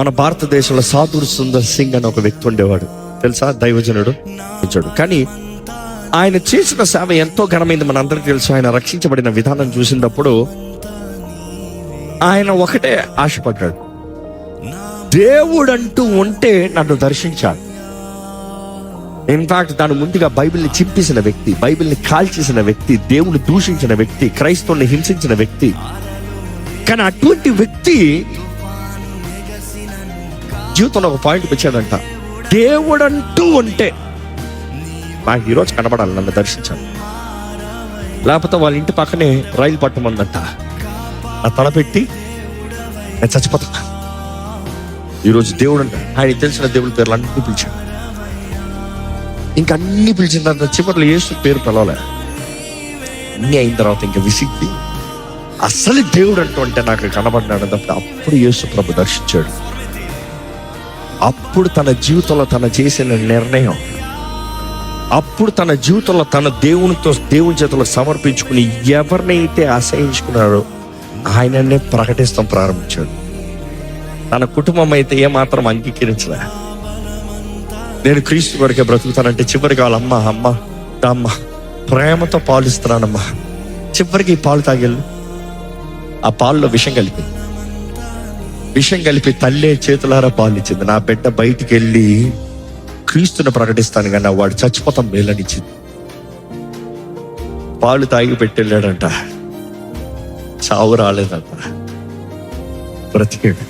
మన భారతదేశంలో సాధుర్ సుందర్ సింగ్ అని ఒక వ్యక్తి ఉండేవాడు, తెలుసా? దైవజనుడు వచ్చాడు. కానీ ఆయన చేసిన సేవ ఎంతో ఘనమైంది, మన అందరికీ తెలుసు. ఆయన రక్షించబడిన విధానం చూసినప్పుడు ఆయన ఒకటే ఆశపడ్డాడు, దేవుడంటూ ఉంటే నన్ను దర్శించాడు. ఇన్ఫాక్ట్ దాని ముందుగా బైబిల్ని చింపేసిన వ్యక్తి, బైబిల్ని కాల్చేసిన వ్యక్తి, దేవుని దూషించిన వ్యక్తి, క్రైస్తవుల్ని హింసించిన వ్యక్తి. కానీ అటువంటి వ్యక్తి జీవితంలో ఒక పాయింట్ వచ్చాడంట, దేవుడంటూ ఉంటే నాకు ఈరోజు కనబడాలి, నన్ను దర్శించాలి, లేకపోతే వాళ్ళ ఇంటి పక్కనే రైలు పట్టమందంట, నా తలపెట్టి నేను చచ్చిపోతా. ఈరోజు దేవుడు అంట, ఆయన తెలిసిన దేవుడి పేర్లు అన్ని పిలిచాడు. ఇంకా అన్ని పిలిచిన తర్వాత చివరిలో యేసు పేరు పిలవలే. అన్ని అయిన తర్వాత ఇంకా విసిగ్గి అసలు దేవుడు అంటూ అంటే నాకు కనబడినాడు అన్నప్పుడు అప్పుడు యేసు ప్రభు దర్శించాడు. అప్పుడు తన జీవితంలో తన చేసిన నిర్ణయం, అప్పుడు తన జీవితంలో తన దేవుని చేతుల్లో సమర్పించుకుని ఎవరినైతే అసహించుకున్నాడో ఆయననే ప్రకటిస్తాం ప్రారంభించాడు. తన కుటుంబం అయితే ఏమాత్రం అంగీకరించలే. నేను క్రీస్తు కొరకే బ్రతుకుతానంటే చివరికి వాళ్ళ అమ్మ ప్రేమతో పాలు ఇస్తున్నానమ్మా, చివరికి ఈ పాలు తాగెళ్ళు. ఆ పాలలో విషం కలిపి తల్లే చేతులారా పాలు ఇచ్చింది. నా బిడ్డ బయటికి వెళ్ళి క్రీస్తుని ప్రకటిస్తాను కానీ వాడు చచ్చిపోతాం మేలనిచ్చింది. పాలు తాగి పెట్టెళ్ళాడంట, చావు రాలేదంట, బ్రతికాడు.